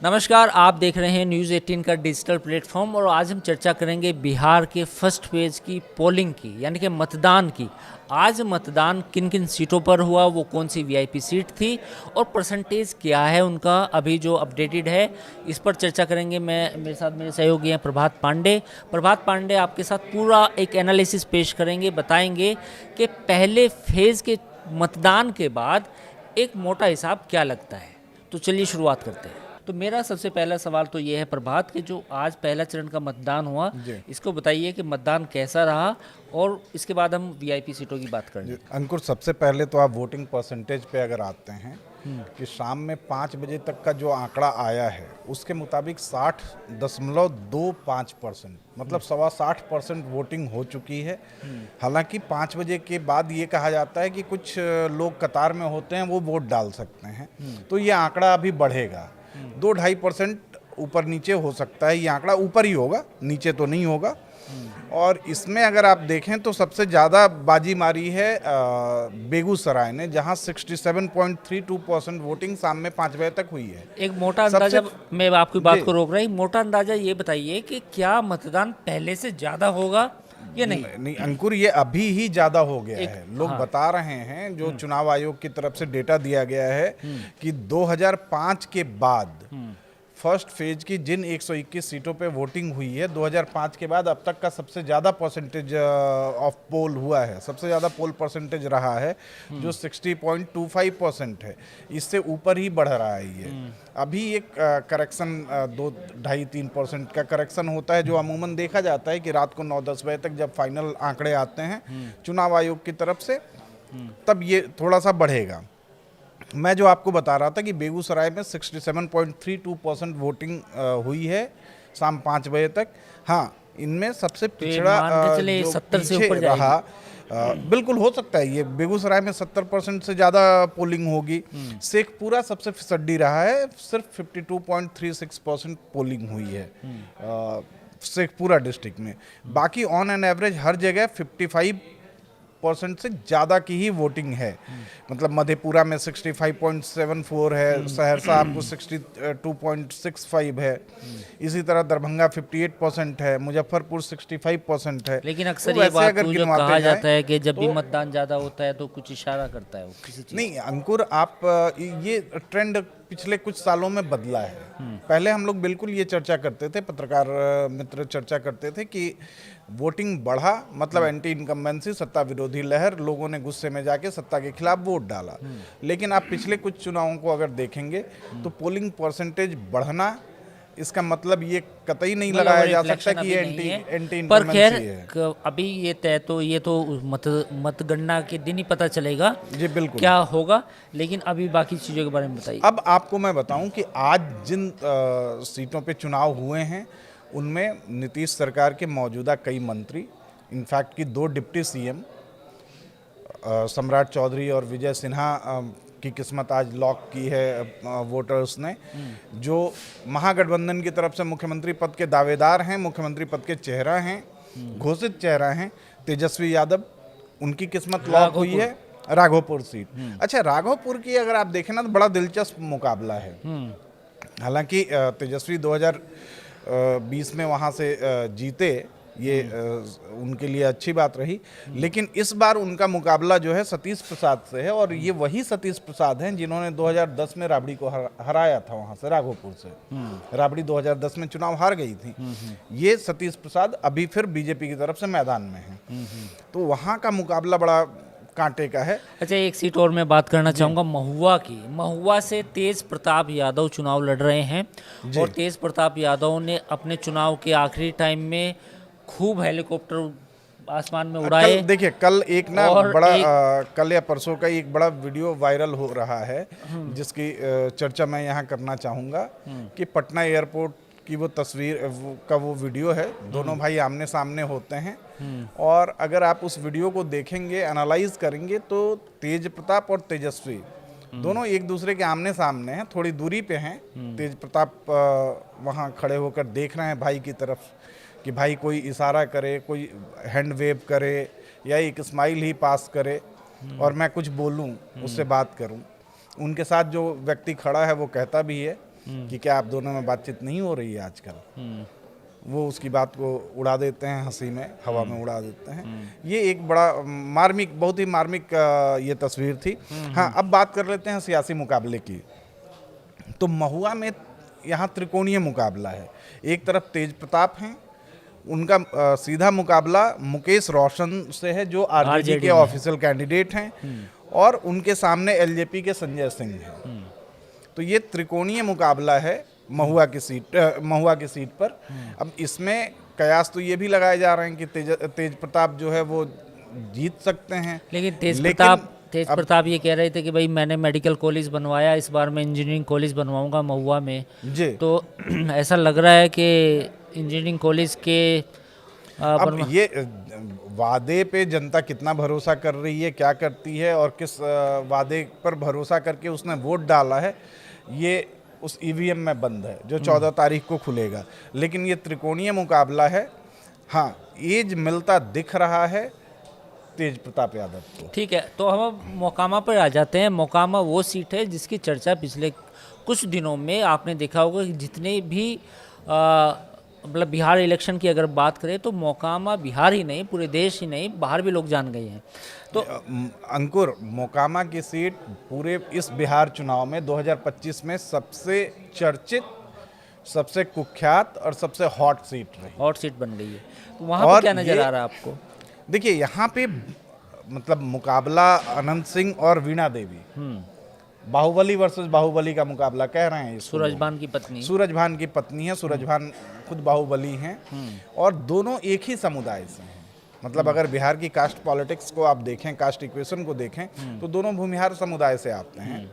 नमस्कार, आप देख रहे हैं न्यूज़ 18 का डिजिटल प्लेटफॉर्म और आज हम चर्चा करेंगे बिहार के फर्स्ट फेज की पोलिंग की, यानी कि मतदान की। आज मतदान किन किन सीटों पर हुआ, वो कौन सी वीआईपी सीट थी और परसेंटेज क्या है उनका अभी जो अपडेटेड है, इस पर चर्चा करेंगे। मेरे साथ मेरे सहयोगी हैं प्रभात पांडे। प्रभात पांडे आपके साथ पूरा एक एनालिसिस पेश करेंगे, बताएंगे कि पहले फेज़ के मतदान के बाद एक मोटा हिसाब क्या लगता है। तो चलिए शुरुआत करते हैं। तो मेरा सबसे पहला सवाल तो ये है प्रभात कि जो आज पहला चरण का मतदान हुआ, इसको बताइए कि मतदान कैसा रहा और इसके बाद हम वीआईपी सीटों की बात करेंगे। अंकुर, सबसे पहले तो आप वोटिंग परसेंटेज पे अगर आते हैं कि शाम में 5 बजे तक का जो आंकड़ा आया है उसके मुताबिक 60.25%, मतलब 60% वोटिंग हो चुकी है। हालांकि 5 बजे के बाद ये कहा जाता है कि कुछ लोग कतार में होते हैं, वो वोट डाल सकते हैं, तो ये आंकड़ा अभी बढ़ेगा। 2-2.5% ऊपर नीचे हो सकता है, ये आंकड़ा ऊपर ही होगा, नीचे तो नहीं होगा। और इसमें अगर आप देखें तो सबसे ज़्यादा बाजी मारी है बेगूसराय ने, जहां 67.32% वोटिंग शाम में 5 बजे तक हुई है। एक मोटा अंदाजा, मैं आपकी बात को रोक रहा हूँ, मोटा अंदाजा ये बताइए कि क्या मतदान पहले से ज़्यादा होगा या नहीं? अंकुर, ये अभी ही ज़्यादा हो गया है। लोग बता रहे हैं, जो चुनाव आयोग की तरफ से डेटा दिया गया है कि 2005 के बाद फर्स्ट फेज की जिन 121 सीटों पे वोटिंग हुई है, 2005 के बाद अब तक का सबसे ज़्यादा परसेंटेज ऑफ पोल हुआ है, सबसे ज़्यादा पोल परसेंटेज रहा है, जो 60.25% है। इससे ऊपर ही बढ़ रहा है ये। अभी एक करेक्शन 2-2.5-3% का करेक्शन होता है, जो अमूमन देखा जाता है कि रात को 9-10 बजे तक जब फाइनल आंकड़े आते हैं चुनाव आयोग की तरफ से, तब ये थोड़ा सा बढ़ेगा। मैं जो आपको बता रहा था कि बेगूसराय में 67.32% वोटिंग हुई है शाम 5 बजे तक। हाँ, इनमें सबसे पिछड़ा जो 70 से पीछे ऊपर रहा, बिल्कुल हो सकता है ये बेगूसराय में 70% से ज़्यादा पोलिंग होगी। शेखपुरा सबसे फिसड्डी रहा है, सिर्फ 52.36% पोलिंग हुई है शेखपुरा डिस्ट्रिक्ट में। बाकी ऑन एन एवरेज हर जगह 55% से ज़्यादा की ही वोटिंग है। मतलब मधेपुरा में 65.74 है, सहरसा आपको 62.65 है, इसी तरह दरभंगा 58% है, मुजफ्फरपुर 65% है। लेकिन अक्सर तो ये बात अगर जो कहा जाता है कि जब भी तो मतदान ज़्यादा होता है तो कुछ इशारा करता है वो किसी चीज़। नहीं अंकुर, आप ये ट्रेंड पिछले कुछ सालों में बदला है। पहले हम लोग बिल्कुल ये चर्चा करते थे, पत्रकार मित्र चर्चा करते थे कि वोटिंग बढ़ा मतलब एंटी इनकम्बेंसी, सत्ता विरोधी लहर, लोगों ने गुस्से में जाके सत्ता के खिलाफ वोट डाला। लेकिन आप पिछले कुछ चुनावों को अगर देखेंगे तो पोलिंग परसेंटच बढ़ना, इसका मतलब ये कतई नहीं लगाया जा सकता कि ये एंटी पर खैर इनकम्बेंसी है। अभी ये तय तो ये तो मतगणना के दिन ही पता चलेगा जी बिल्कुल क्या होगा। लेकिन अभी बाकी चीज़ों के बारे में बताइए। अब आपको मैं बताऊं कि आज जिन सीटों पे चुनाव हुए हैं उनमें नीतीश सरकार के मौजूदा कई मंत्री, इनफैक्ट कि 2 डिप्टी सीएम सम्राट चौधरी और विजय सिन्हा की किस्मत आज लॉक की है वोटर्स ने, जो महागठबंधन की तरफ से मुख्यमंत्री पद के दावेदार हैं, मुख्यमंत्री पद के चेहरा हैं, घोषित चेहरा हैं। तेजस्वी यादव, उनकी किस्मत लॉक हुई है, राघोपुर सीट। अच्छा, राघोपुर की अगर आप देखें ना तो बड़ा दिलचस्प मुकाबला है। हालांकि तेजस्वी 2020 में वहाँ से जीते, ये उनके लिए अच्छी बात रही, लेकिन इस बार उनका मुकाबला जो है सतीश प्रसाद से है, और ये वही सतीश प्रसाद हैं जिन्होंने 2010 में राबड़ी को हराया था वहाँ से, राघोपुर से। राबड़ी 2010 में चुनाव हार गई थी। ये सतीश प्रसाद अभी फिर बीजेपी की तरफ से मैदान में हैं, तो वहाँ का मुकाबला बड़ा कांटे का है। अच्छा, एक सीट और मैं बात करना चाहूँगा महुआ की। महुआ से तेज प्रताप यादव चुनाव लड़ रहे हैं और तेज प्रताप यादव ने अपने चुनाव के आखिरी टाइम में खूब हेलीकॉप्टर आसमान में उड़ाए। देखिए, कल एक ना बड़ा कल या परसों का एक बड़ा वीडियो वायरल हो रहा है, जिसकी चर्चा मैं यहाँ करना चाहूँगा कि पटना एयरपोर्ट की वो तस्वीर का वो वीडियो है। दोनों भाई आमने सामने होते हैं, और अगर आप उस वीडियो को देखेंगे, एनालाइज करेंगे, तो तेज प्रताप और तेजस्वी दोनों एक दूसरे के आमने सामने हैं, थोड़ी दूरी पे हैं। तेज प्रताप वहाँ खड़े होकर देख रहे हैं भाई की तरफ कि भाई कोई इशारा करे, कोई हैंड वेव करे या एक स्माइल ही पास करे और मैं कुछ बोलूं, उससे बात करूं। उनके साथ जो व्यक्ति खड़ा है वो कहता भी है कि क्या आप दोनों में बातचीत नहीं हो रही है आजकल। वो उसकी बात को उड़ा देते हैं, हंसी में हवा में उड़ा देते हैं। ये एक बड़ा मार्मिक, बहुत ही मार्मिक ये तस्वीर थी। हाँ, अब बात कर लेते हैं सियासी मुकाबले की। तो महुआ में यहाँ त्रिकोणीय मुकाबला है। एक तरफ तेज प्रताप हैं, उनका सीधा मुकाबला मुकेश रोशन से है जो आरजेडी के ऑफिशियल कैंडिडेट हैं, और उनके सामने एलजेपी के संजय सिंह हैं। तो ये त्रिकोणीय मुकाबला है महुआ की सीट पर। अब इसमें कयास तो ये भी लगाए जा रहे हैं कि तेज प्रताप जो है वो जीत सकते हैं, लेकिन तेज प्रताप ये कह रहे थे कि भाई मैंने मेडिकल कॉलेज बनवाया, इस बार मैं इंजीनियरिंग कॉलेज बनवाऊंगा महुआ में जी। तो ऐसा लग रहा है कि इंजीनियरिंग कॉलेज के अब ये वादे पे जनता कितना भरोसा कर रही है, क्या करती है, और किस वादे पर भरोसा करके उसने वोट डाला है, ये उस ईवीएम में बंद है जो 14 तारीख को खुलेगा। लेकिन ये त्रिकोणीय मुकाबला है। हाँ, एज मिलता दिख रहा है तेज प्रताप यादव को। ठीक है, तो हम मोकामा पर आ जाते हैं। मोकामा वो सीट है जिसकी चर्चा पिछले कुछ दिनों में आपने देखा होगा कि जितने भी मतलब बिहार इलेक्शन की अगर बात करें तो मोकामा बिहार ही नहीं, पूरे देश ही नहीं, बाहर भी लोग जान गए हैं। तो अंकुर, मोकामा की सीट पूरे इस बिहार चुनाव में 2025 में सबसे चर्चित, सबसे कुख्यात और सबसे हॉट सीट रही। हॉट सीट बन गई है। तो वहाँ पर क्या नजर आ रहा है आपको? देखिए, यहाँ पे मतलब मुकाबला अनंत सिंह और वीणा देवी, बाहुबली वर्सेस बाहुबली का मुकाबला कह रहे हैं। सूरजभान की पत्नी, सूरजभान की पत्नी है, सूरजभान खुद बाहुबली हैं, और दोनों एक ही समुदाय से हैं। मतलब अगर बिहार की कास्ट पॉलिटिक्स को आप देखें, कास्ट इक्वेशन को देखें, तो दोनों भूमिहार समुदाय से आते हैं।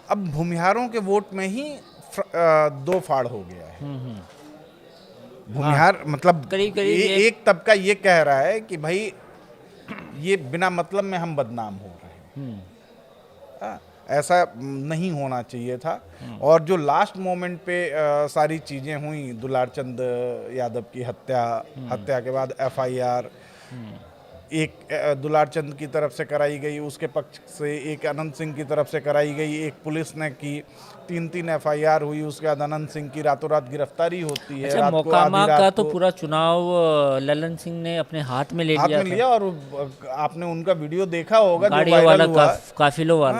अब भूमिहारों के वोट में ही दो फाड़ हो गया है। भूमिहार मतलब करीब एक तबका ये कह रहा है कि भाई ये बिना मतलब में हम बदनाम हो रहे हैं, ऐसा नहीं होना चाहिए था। और जो लास्ट मोमेंट पे सारी चीज़ें हुई, दुलारचंद यादव की हत्या के बाद एफआईआर एक दुलारचंद की तरफ से कराई गई, उसके पक्ष से एक अनंत सिंह की तरफ से कराई गई, एक पुलिस ने की, 3 एफआईआर हुई, उसके बाद अनंत सिंह की रातों रात गिरफ्तारी होती है। अच्छा, मोकामा का तो पूरा चुनाव ललन सिंह ने अपने हाथ में ले लिया और आपने उनका वीडियो देखा होगा जो वायरल हुआ,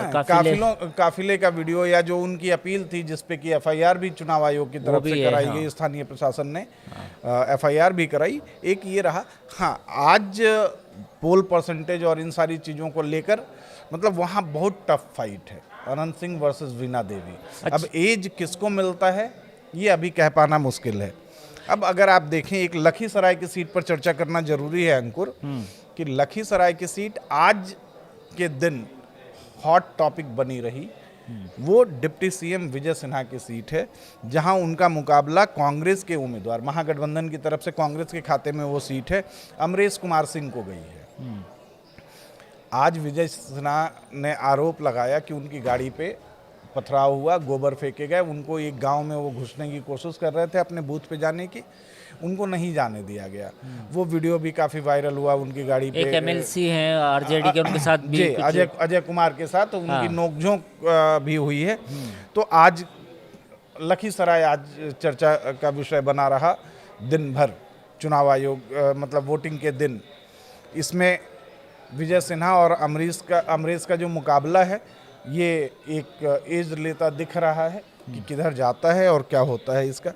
काफिले का वीडियो, या जो उनकी अपील थी जिसपे कि एफआईआर भी चुनाव आयोग की तरफ से कराई गई, स्थानीय प्रशासन ने एफआईआर भी कराई। एक ये रहा। हाँ, आज पोल परसेंटेज और इन सारी चीज़ों को लेकर मतलब वहाँ बहुत टफ फाइट है, अनंत सिंह वर्सेस वीणा देवी। अच्छा। अब एज किसको मिलता है ये अभी कह पाना मुश्किल है। अब अगर आप देखें, एक लखीसराय की सीट पर चर्चा करना जरूरी है अंकुर, कि लखीसराय की सीट आज के दिन हॉट टॉपिक बनी रही। वो डिप्टी सीएम विजय सिन्हा की सीट है, जहां उनका मुकाबला कांग्रेस के उम्मीदवार, महागठबंधन की तरफ से कांग्रेस के खाते में वो सीट है, अमरेश कुमार सिंह को गई है। आज विजय सिन्हा ने आरोप लगाया कि उनकी गाड़ी पे पथराव हुआ, गोबर फेंके गए, उनको एक गांव में वो घुसने की कोशिश कर रहे थे अपने बूथ पे जाने की, उनको नहीं जाने दिया गया। वो वीडियो भी काफी वायरल हुआ, उनकी गाड़ी पे एक एमएलसी हैं आरजेडी के, उनके साथ भी अजय कुमार के साथ उनकी नोकझोंक भी हुई है। तो आज लखीसराय आज चर्चा का विषय बना रहा दिन भर, चुनाव आयोग मतलब वोटिंग के दिन। इसमें विजय सिन्हा और अमरीश का जो मुकाबला है, ये एक एज लेता दिख रहा है कि किधर जाता है और क्या होता है इसका।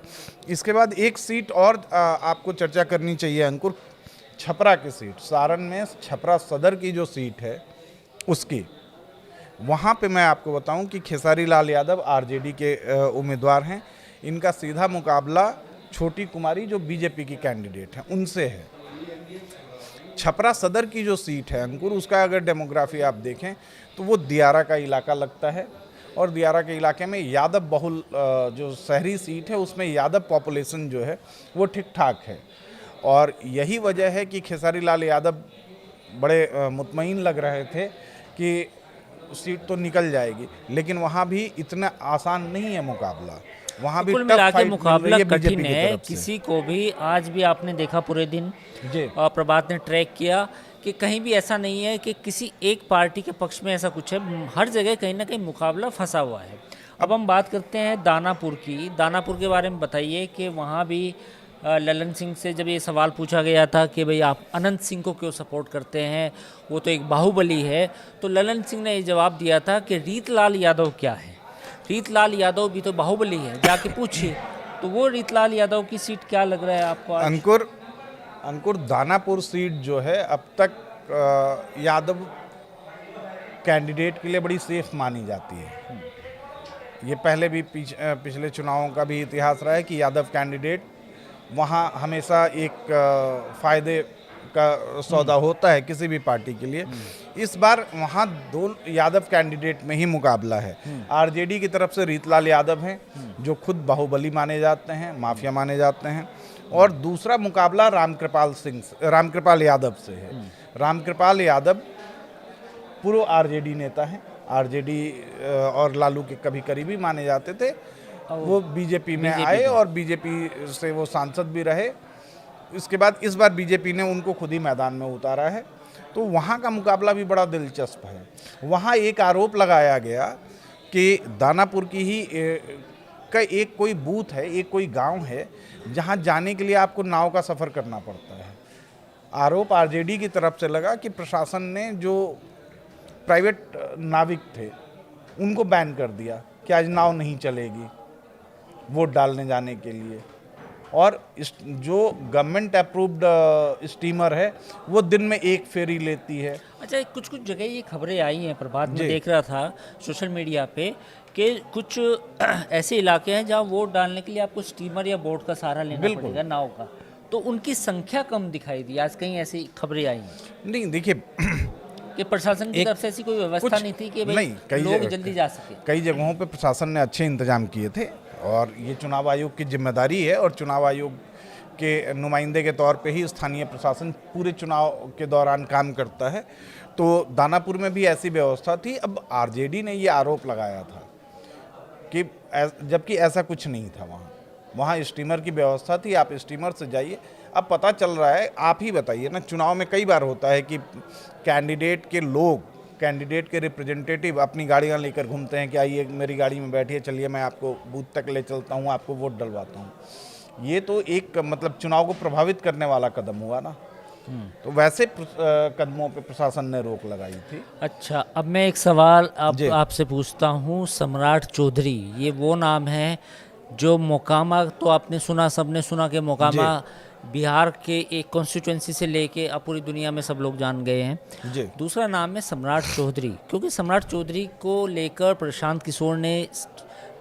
इसके बाद एक सीट और आपको चर्चा करनी चाहिए अंकुर, छपरा की सीट, सारण में छपरा सदर की जो सीट है उसकी, वहाँ पे मैं आपको बताऊं कि खेसारी लाल यादव आरजेडी के उम्मीदवार हैं। इनका सीधा मुकाबला छोटी कुमारी जो बीजेपी की कैंडिडेट हैं उनसे है। छपरा सदर की जो सीट है अंकुर, उसका अगर डेमोग्राफी आप देखें तो वो दियारा का इलाका लगता है, और दियारा के इलाके में यादव बहुल जो शहरी सीट है उसमें यादव पॉपुलेशन जो है वो ठीक ठाक है। और यही वजह है कि खेसारी लाल यादव बड़े मुतमईन लग रहे थे कि सीट तो निकल जाएगी, लेकिन वहाँ भी इतना आसान नहीं है मुकाबला, वहाँ भी मिला के मुकाबला कठिन है किसी को भी। आज भी आपने देखा पूरे दिन प्रभात ने ट्रैक किया कि कहीं भी ऐसा नहीं है कि किसी एक पार्टी के पक्ष में ऐसा कुछ है, हर जगह कहीं ना कहीं मुकाबला फंसा हुआ है। अब हम बात करते हैं दानापुर की। दानापुर के बारे में बताइए कि वहाँ भी ललन सिंह से जब ये सवाल पूछा गया था कि भाई आप अनंत सिंह को क्यों सपोर्ट करते हैं, वो तो एक बाहुबली है, तो ललन सिंह ने ये जवाब दिया था कि रीतलाल यादव क्या है, रीतलाल यादव भी तो बाहुबली है, जाके पूछिए। तो वो रीतलाल यादव की सीट क्या लग रहा है आपको आज? अंकुर दानापुर सीट जो है अब तक यादव कैंडिडेट के लिए बड़ी सेफ मानी जाती है। ये पहले भी पिछले चुनावों का भी इतिहास रहा है कि यादव कैंडिडेट वहाँ हमेशा एक फायदे का सौदा होता है किसी भी पार्टी के लिए। इस बार वहाँ दो यादव कैंडिडेट में ही मुकाबला है। आरजेडी की तरफ से रीतलाल यादव हैं जो खुद बाहुबली माने जाते हैं, माफिया माने जाते हैं, और दूसरा मुकाबला रामकृपाल यादव से है। रामकृपाल यादव पूर्व आरजेडी नेता हैं, आरजेडी और लालू के कभी करीबी माने जाते थे। वो बीजेपी में आए और बीजेपी से वो सांसद भी रहे। इसके बाद इस बार बीजेपी ने उनको खुद ही मैदान में उतारा है, तो वहाँ का मुकाबला भी बड़ा दिलचस्प है। वहाँ एक आरोप लगाया गया कि दानापुर की ही का एक कोई बूथ है, एक कोई गांव है जहाँ जाने के लिए आपको नाव का सफ़र करना पड़ता है। आरोप आरजेडी की तरफ से लगा कि प्रशासन ने जो प्राइवेट नाविक थे उनको बैन कर दिया कि आज नाव नहीं चलेगी वोट डालने जाने के लिए, और जो गवर्नमेंट अप्रूव्ड स्टीमर है वो दिन में एक फेरी लेती है। अच्छा, कुछ कुछ जगह ये खबरें आई हैं प्रभात में, देख रहा था सोशल मीडिया पे कि कुछ ऐसे इलाके हैं जहाँ वोट डालने के लिए आपको स्टीमर या बोट का सहारा लेना पड़ेगा, नाव का, तो उनकी संख्या कम दिखाई दी। आज कहीं ऐसी खबरें आई हैं? नहीं, देखिए कि प्रशासन की तरफ से ऐसी कोई व्यवस्था नहीं थी कि भाई लोग जल्दी जा सके। कई जगहों पे प्रशासन ने अच्छे इंतजाम किए थे, और ये चुनाव आयोग की जिम्मेदारी है, और चुनाव आयोग के नुमाइंदे के तौर पे ही स्थानीय प्रशासन पूरे चुनाव के दौरान काम करता है। तो दानापुर में भी ऐसी व्यवस्था थी। अब आरजेडी ने ये आरोप लगाया था कि जबकि ऐसा कुछ नहीं था, वहाँ स्टीमर की व्यवस्था थी, आप स्टीमर से जाइए। अब पता चल रहा है, आप ही बताइए ना, चुनाव में कई बार होता है कि कैंडिडेट के रिप्रेजेंटेटिव अपनी गाड़ियां लेकर घूमते हैं कि आइए मेरी गाड़ी में बैठिए, चलिए मैं आपको बूथ तक ले चलता हूं, आपको वोट डलवाता हूं। ये तो एक मतलब चुनाव को प्रभावित करने वाला कदम हुआ ना। तो वैसे कदमों पे प्रशासन ने रोक लगाई थी। अच्छा, अब मैं एक सवाल आपसे पूछता हूं। सम्राट चौधरी, ये वो नाम है जो मोकामा, तो आपने सुना, सबने सुना कि मोकामा बिहार के एक कॉन्स्टिट्यूएंसी से लेके अब पूरी दुनिया में सब लोग जान गए हैं जी। दूसरा नाम है सम्राट चौधरी, क्योंकि सम्राट चौधरी को लेकर प्रशांत किशोर ने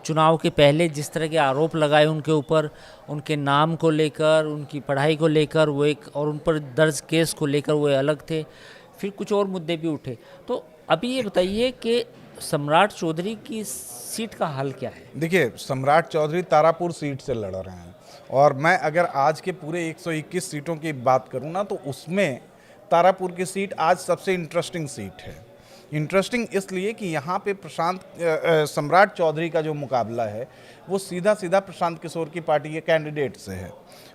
चुनाव के पहले जिस तरह के आरोप लगाए उनके ऊपर, उनके नाम को लेकर, उनकी पढ़ाई को लेकर वो एक, और उन पर दर्ज केस को लेकर वो अलग थे, फिर कुछ और मुद्दे भी उठे। तो अभी ये बताइए कि सम्राट चौधरी की सीट का हल क्या है? देखिए, सम्राट चौधरी तारापुर सीट से लड़ रहे हैं, और मैं अगर आज के पूरे 121 सीटों की बात करूं ना, तो उसमें तारापुर की सीट आज सबसे इंटरेस्टिंग सीट है। इंटरेस्टिंग इसलिए कि यहाँ पे सम्राट चौधरी का जो मुकाबला है वो सीधा सीधा प्रशांत किशोर की पार्टी के कैंडिडेट से है।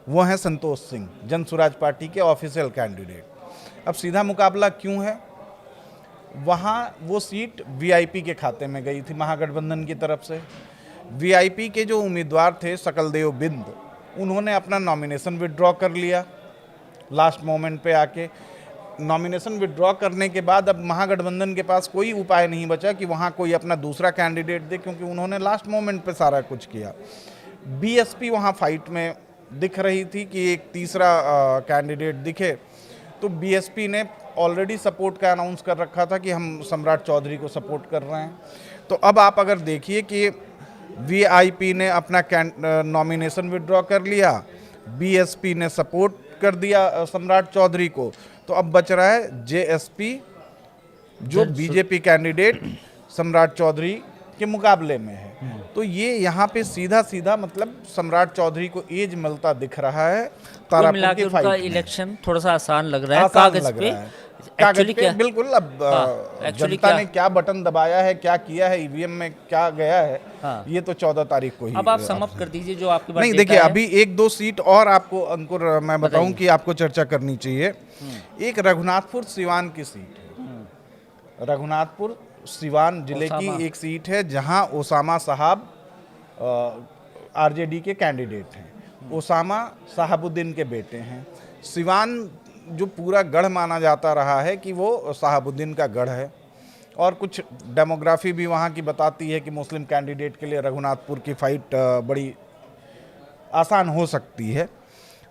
वो हैं संतोष सिंह, जन स्वराज पार्टी के ऑफिशियल कैंडिडेट। अब सीधा मुकाबला क्यों है? वहाँ वो सीट वीआईपी के खाते में गई थी महागठबंधन की तरफ से। वीआईपी के जो उम्मीदवार थे सकलदेव बिंद, उन्होंने अपना नॉमिनेशन विड्रॉ कर लिया लास्ट मोमेंट पे आके। नॉमिनेशन विड्रॉ करने के बाद अब महागठबंधन के पास कोई उपाय नहीं बचा कि वहाँ कोई अपना दूसरा कैंडिडेट दे, क्योंकि उन्होंने लास्ट मोमेंट पे सारा कुछ किया। बीएसपी वहाँ फाइट में दिख रही थी कि एक तीसरा कैंडिडेट दिखे, तो बीएसपी ने ऑलरेडी सपोर्ट का अनाउंस कर रखा था कि हम सम्राट चौधरी को सपोर्ट कर रहे हैं। तो अब आप अगर देखिए कि वीआईपी ने अपना नॉमिनेशन विड्रॉ कर लिया, बीएसपी ने सपोर्ट कर दिया सम्राट चौधरी को, तो अब बच रहा है जेएसपी, जो बीजेपी कैंडिडेट सम्राट चौधरी के मुकाबले में है। तो ये यहाँ पे सीधा सीधा मतलब सम्राट चौधरी को एज मिलता दिख रहा है। तारापुर की फाइट में इलेक्शन थोड़ा सा आसान लग रहा है कागज पे। कागज पे बिल्कुल। अब जनता ने क्या बटन दबाया है, क्या किया है, ईवीएम में क्या गया है, ये तो 14 तारीख को ही। अब आप समअप कर दीजिए जो आपके पास। नहीं, देखिए, अभी एक दो सीट और आपको अंकुर मैं बताऊं कि आपको चर्चा करनी चाहिए। एक रघुनाथपुर सिवान की सीट है। रघुनाथपुर सिवान जिले की एक सीट है जहां ओसामा साहब आरजेडी के कैंडिडेट हैं। ओसामा साहबुद्दीन के बेटे हैं। सिवान जो पूरा गढ़ माना जाता रहा है कि वो साहबुद्दीन का गढ़ है, और कुछ डेमोग्राफी भी वहाँ की बताती है कि मुस्लिम कैंडिडेट के लिए रघुनाथपुर की फाइट बड़ी आसान हो सकती है।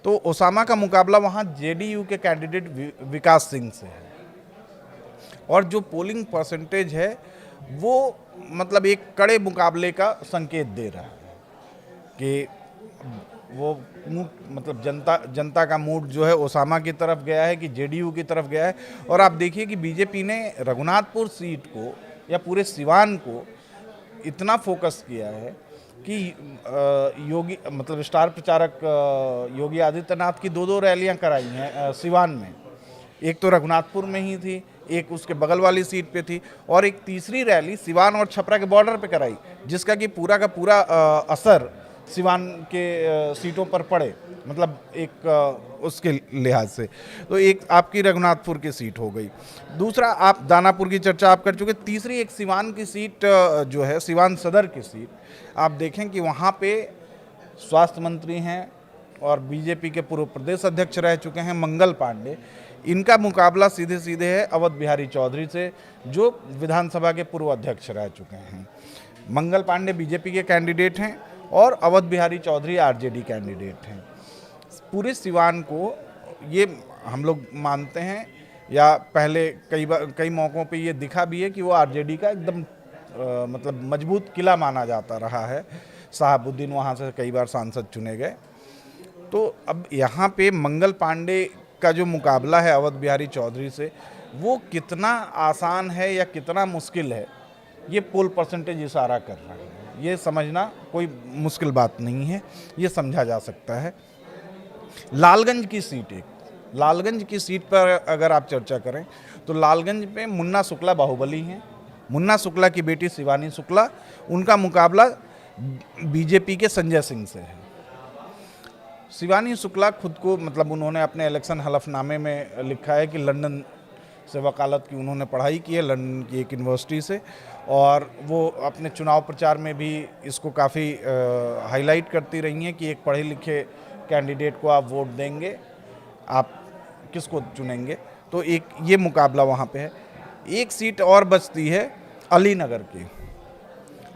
तो ओसामा का मुकाबला वहाँ जेडीयू के कैंडिडेट विकास सिंह से है, और जो पोलिंग परसेंटेज है वो मतलब एक कड़े मुकाबले का संकेत दे रहा है कि वो मतलब जनता का मूड जो है ओसामा की तरफ गया है कि जेडीयू की तरफ गया है। और आप देखिए कि बीजेपी ने रघुनाथपुर सीट को या पूरे सिवान को इतना फोकस किया है कि योगी मतलब स्टार प्रचारक योगी आदित्यनाथ की दो रैलियां कराई हैं सिवान में। एक तो रघुनाथपुर में ही थी, एक उसके बगल वाली सीट पे थी, और एक तीसरी रैली सिवान और छपरा के बॉर्डर पे कराई, जिसका कि पूरा का पूरा असर सिवान के सीटों पर पड़े, मतलब एक उसके लिहाज से। तो एक आपकी रघुनाथपुर की सीट हो गई, दूसरा आप दानापुर की चर्चा आप कर चुके, तीसरी एक सिवान की सीट जो है सिवान सदर की सीट, आप देखें कि वहाँ पे स्वास्थ्य मंत्री हैं और बीजेपी के पूर्व प्रदेश अध्यक्ष रह चुके हैं मंगल पांडे। इनका मुकाबला सीधे सीधे है अवध बिहारी चौधरी से, जो विधानसभा के पूर्व अध्यक्ष रह चुके हैं। मंगल पांडे बीजेपी के कैंडिडेट हैं और अवध बिहारी चौधरी आरजेडी कैंडिडेट हैं। पूरे सिवान को ये हम लोग मानते हैं, या पहले कई मौक़ों पे ये दिखा भी है कि वो आरजेडी का एकदम मतलब मजबूत किला माना जाता रहा है। साहबुद्दीन वहाँ से कई बार सांसद चुने गए। तो अब यहाँ पे मंगल पांडे का जो मुकाबला है अवध बिहारी चौधरी से, वो कितना आसान है या कितना मुश्किल है, ये पोल परसेंटेज इशारा कर रहा है। ये समझना कोई मुश्किल बात नहीं है, ये समझा जा सकता है। लालगंज की सीट पर अगर आप चर्चा करें तो लालगंज पे मुन्ना शुक्ला बाहुबली हैं। मुन्ना शुक्ला की बेटी शिवानी शुक्ला, उनका मुकाबला बीजेपी के संजय सिंह से है। शिवानी शुक्ला खुद को मतलब उन्होंने अपने इलेक्शन हलफनामे में लिखा है कि लंदन से वकालत की उन्होंने पढ़ाई की है, लंदन की एक यूनिवर्सिटी से, और वो अपने चुनाव प्रचार में भी इसको काफ़ी हाईलाइट करती रही हैं कि एक पढ़े लिखे कैंडिडेट को आप वोट देंगे, आप किसको चुनेंगे। तो एक ये मुकाबला वहाँ पे है। एक सीट और बचती है अलीनगर की,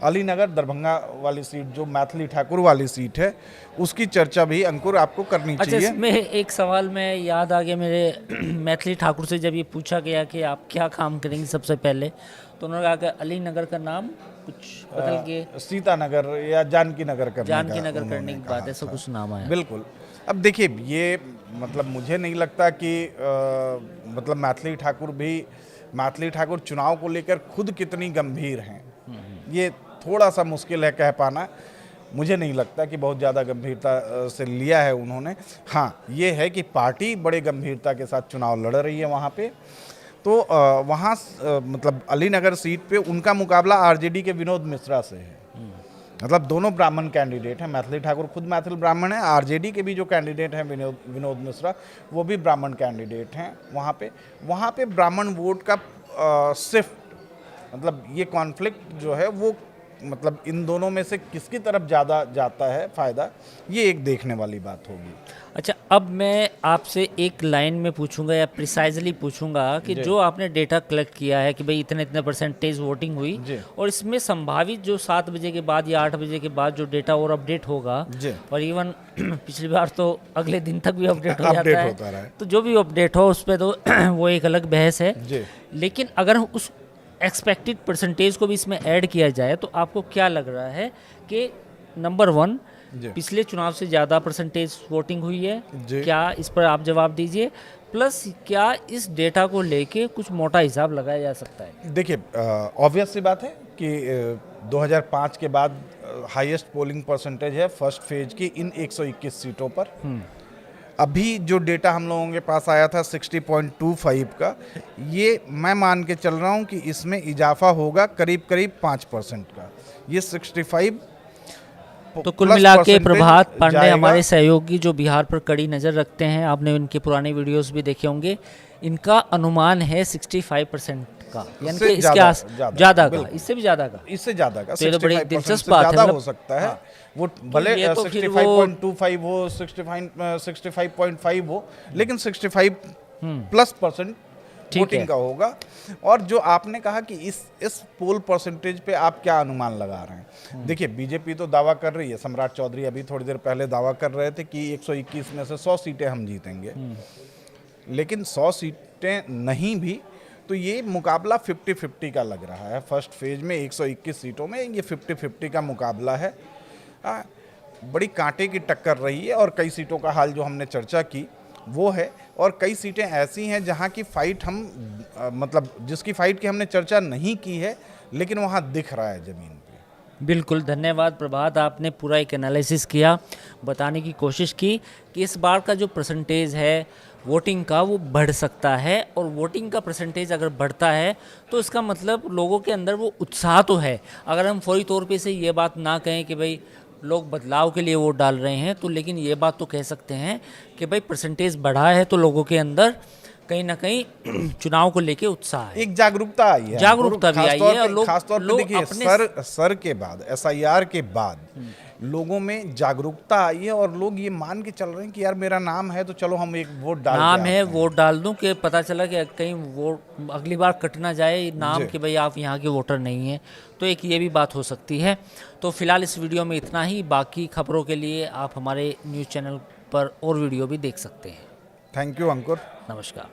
अलीनगर दरभंगा वाली सीट जो मैथिली ठाकुर वाली सीट है, उसकी चर्चा भी अंकुर आपको करनी चाहिए। अच्छा, इसमें एक सवाल में याद आ गया मेरे मैथिली ठाकुर से, जब ये पूछा गया कि आप क्या काम करेंगे सबसे पहले, तो उन्होंने कहा कि अलीनगर का नाम कुछ बदल के सीतानगर या जानकी नगर करने की बात, ऐसा कुछ नाम आया। बिल्कुल। अब देखिए, ये मतलब मुझे नहीं लगता कि मतलब मैथिली ठाकुर चुनाव को लेकर खुद कितनी गंभीर हैं, ये थोड़ा सा मुश्किल है कह पाना। मुझे नहीं लगता कि बहुत ज़्यादा गंभीरता से लिया है उन्होंने। हाँ, ये है कि पार्टी बड़े गंभीरता के साथ चुनाव लड़ रही है वहाँ पे। तो वहाँ मतलब अलीनगर सीट पे उनका मुकाबला आरजेडी के विनोद मिश्रा से है। मतलब दोनों ब्राह्मण कैंडिडेट हैं। मैथिली ठाकुर खुद मैथिल ब्राह्मण है, आरजेडी के भी जो कैंडिडेट हैं विनोद मिश्रा, वो भी ब्राह्मण कैंडिडेट हैं। वहाँ पे ब्राह्मण वोट का शिफ्ट, मतलब ये कॉन्फ्लिक्ट जो है वो मतलब इन दोनों में से किसकी तरफ ज़्यादा जाता है फ़ायदा, ये एक देखने वाली बात होगी। अच्छा, अब मैं आपसे एक लाइन में पूछूंगा या प्रिसाइजली पूछूंगा कि जो आपने डेटा कलेक्ट किया है कि भाई इतने इतने परसेंटेज वोटिंग हुई, और इसमें संभावित जो 7 बजे के बाद या 8 बजे के बाद जो डेटा और अपडेट होगा, और इवन पिछली बार तो अगले दिन तक भी अपडेट हो जाता है, तो जो भी अपडेट हो उस पर तो वो एक अलग बहस है। लेकिन अगर उस एक्सपेक्टेड परसेंटेज को भी इसमें ऐड किया जाए तो आपको क्या लग रहा है कि नंबर 1 पिछले चुनाव से ज़्यादा परसेंटेज वोटिंग हुई है? क्या इस पर आप जवाब दीजिए। प्लस क्या इस डेटा को लेके कुछ मोटा हिसाब लगाया जा सकता है? देखिए, ऑब्वियस सी बात है कि 2005 के बाद हाईएस्ट पोलिंग परसेंटेज है फर्स्ट फेज की इन 121 सीटों पर। अभी जो डेटा हम लोगों के पास आया था 60.25 का, ये मैं मान के चल रहा हूँ कि इसमें इजाफा होगा करीब 5% का। ये 65 तो कुल मिला के प्रभात पांडे हमारे सहयोगी जो बिहार पर कड़ी नज़र रखते हैं, आपने उनके पुराने वीडियोस भी देखे होंगे, इनका अनुमान है 65% का, यानी इससे कि इसके ज़्यादा, आस ज़्यादा, ज़्यादा का, बिल्कुल। इससे भी ज़्यादा का। इससे ज़्यादा का, तो ये तो बड़ी 65% दिलचस्प से बात है, ज़्यादा मतलब हो सकता है। हाँ। वो भले ये तो फिर वो 65.25 हो, 65.5 हो, लेकिन 65+% ठीक वोटिंग है। का होगा। और जो आपने कहा कि इस पोल परसेंटेज पे आप क्या अनुमान लगा रहे हैं, देखिए बीजेपी तो दावा कर रही है, सम्राट चौधरी अभी थोड़ी देर पहले दावा कर रहे थे कि 121 में से 100 सीटें हम जीतेंगे, लेकिन 100 सीटें नहीं भी तो ये मुकाबला 50-50 का लग रहा है। फर्स्ट फेज में 121 सीटों में ये 50-50 का मुकाबला है। बड़ी कांटे की टक्कर रही है और कई सीटों का हाल जो हमने चर्चा की वो है, और कई सीटें ऐसी हैं जहां की फाइट हम मतलब जिसकी फाइट की हमने चर्चा नहीं की है, लेकिन वहां दिख रहा है ज़मीन पे। बिल्कुल, धन्यवाद प्रभात, आपने पूरा एक एनालिसिस किया, बताने की कोशिश की कि इस बार का जो परसेंटेज है वोटिंग का वो बढ़ सकता है, और वोटिंग का परसेंटेज अगर बढ़ता है तो इसका मतलब लोगों के अंदर वो उत्साह तो है। अगर हम फौरी तौर पे से ये बात ना कहें कि भाई लोग बदलाव के लिए वोट डाल रहे हैं, तो लेकिन ये बात तो कह सकते हैं कि भाई परसेंटेज बढ़ा है तो लोगों के अंदर कहीं ना कहीं चुनाव को लेके उत्साह है, एक जागरूकता आई है, जागरूकता भी आई है, और खासतौर पे लोग देखिए अपने सर के बाद, SIR के बाद लोगों में जागरूकता आई है और लोग ये मान के चल रहे हैं कि यार मेरा नाम है तो चलो हम एक वोट डाल नाम के है आते हैं। वोट डाल दूं कि पता चला कि कहीं वोट अगली बार कट ना जाए नाम जी। कि भाई आप यहाँ के वोटर नहीं हैं, तो एक ये भी बात हो सकती है। तो फिलहाल इस वीडियो में इतना ही, बाकी खबरों के लिए आप हमारे न्यूज़ चैनल पर और वीडियो भी देख सकते हैं। थैंक यू अंकुर। नमस्कार।